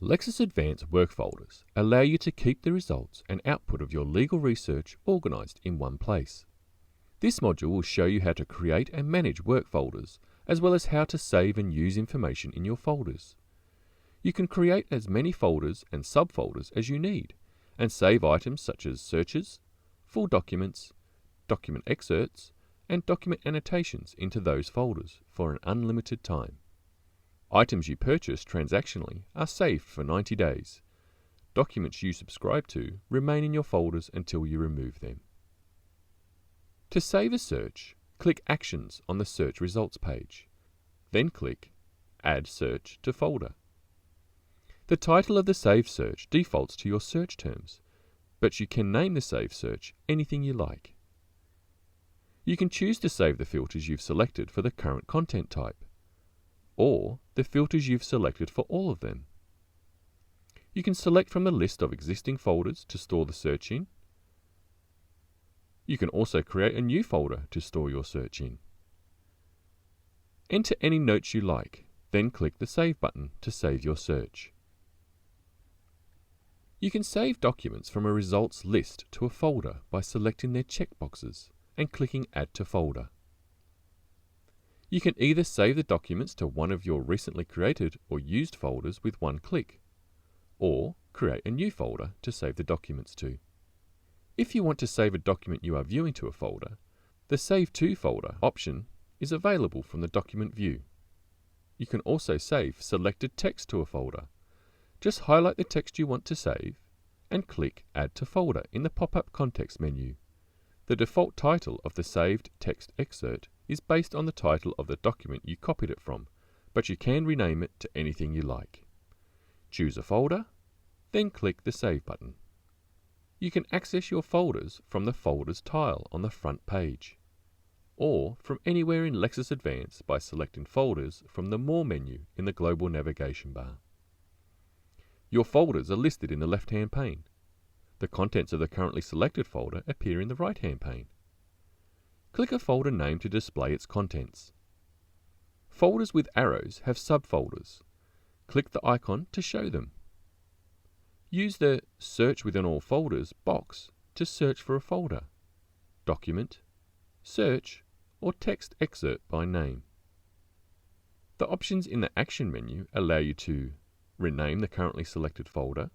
Lexis Advance work folders allow you to keep the results and output of your legal research organized in one place. This module will show you how to create and manage work folders, as well as how to save and use information in your folders. You can create as many folders and subfolders as you need, and save items such as searches, full documents, document excerpts, and document annotations into those folders for an unlimited time. Items you purchase transactionally are saved for 90 days. Documents you subscribe to remain in your folders until you remove them. To save a search, click Actions on the Search Results page. Then click Add Search to Folder. The title of the saved search defaults to your search terms, but you can name the saved search anything you like. You can choose to save the filters you've selected for the current content type, or the filters you've selected for all of them. You can select from the list of existing folders to store the search in. You can also create a new folder to store your search in. Enter any notes you like, then click the Save button to save your search. You can save documents from a results list to a folder by selecting their checkboxes and clicking Add to Folder. You can either save the documents to one of your recently created or used folders with one click, or create a new folder to save the documents to. If you want to save a document you are viewing to a folder, the Save To folder option is available from the document view. You can also save selected text to a folder. Just highlight the text you want to save and click Add to Folder in the pop-up context menu. The default title of the saved text excerpt is based on the title of the document you copied it from, but you can rename it to anything you like. Choose a folder, then click the Save button. You can access your folders from the Folders tile on the front page, or from anywhere in Lexis Advance by selecting Folders from the More menu in the global navigation bar. Your folders are listed in the left-hand pane. The contents of the currently selected folder appear in the right-hand pane. Click a folder name to display its contents. Folders with arrows have subfolders. Click the icon to show them. Use the Search within all folders box to search for a folder, document, search, or text excerpt by name. The options in the Action menu allow you to rename the currently selected folder,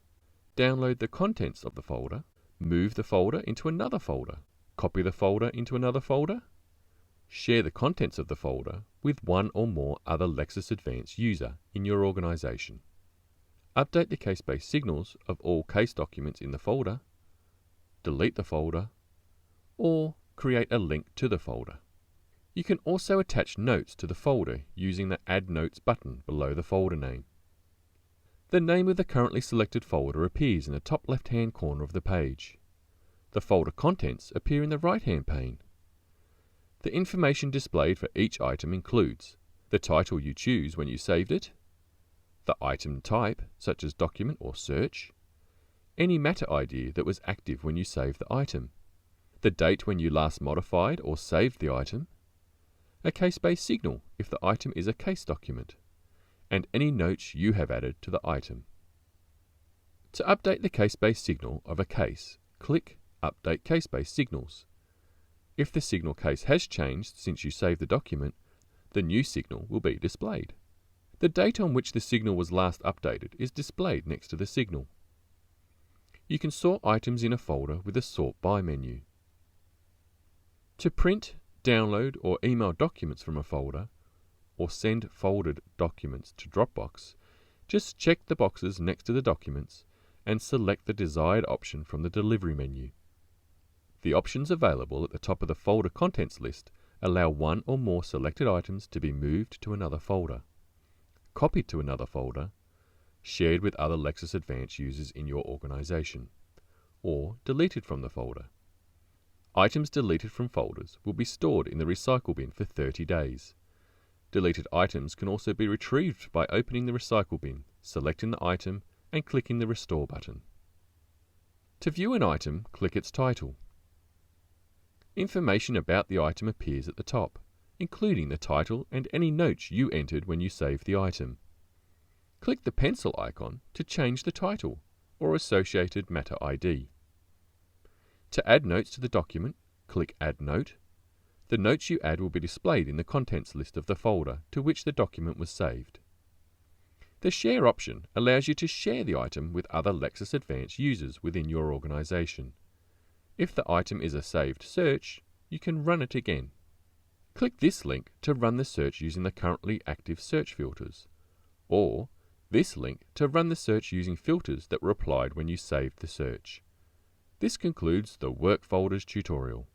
download the contents of the folder, move the folder into another folder, copy the folder into another folder, share the contents of the folder with one or more other Lexis Advance user in your organization, update the case-based signals of all case documents in the folder, delete the folder, or create a link to the folder. You can also attach notes to the folder using the Add Notes button below the folder name. The name of the currently selected folder appears in the top left-hand corner of the page. The folder contents appear in the right-hand pane. The information displayed for each item includes the title you choose when you saved it, the item type, such as document or search, any matter ID that was active when you saved the item, the date when you last modified or saved the item, a case-based signal if the item is a case document, and any notes you have added to the item. To update the case-based signal of a case, click Update Case-based Signals. If the signal case has changed since you saved the document, the new signal will be displayed. The date on which the signal was last updated is displayed next to the signal. You can sort items in a folder with the Sort By menu. To print, download, or email documents from a folder, or send folded documents to Dropbox, just check the boxes next to the documents and select the desired option from the Delivery menu. The options available at the top of the folder contents list allow one or more selected items to be moved to another folder, copied to another folder, shared with other Lexis Advance users in your organization, or deleted from the folder. Items deleted from folders will be stored in the recycle bin for 30 days. Deleted items can also be retrieved by opening the recycle bin, selecting the item, and clicking the Restore button. To view an item, click its title. Information about the item appears at the top, including the title and any notes you entered when you saved the item. Click the pencil icon to change the title or associated matter ID. To add notes to the document, click Add Note. The notes you add will be displayed in the contents list of the folder to which the document was saved. The Share option allows you to share the item with other Lexis Advance users within your organization. If the item is a saved search, you can run it again. Click this link to run the search using the currently active search filters, or this link to run the search using filters that were applied when you saved the search. This concludes the Work Folders tutorial.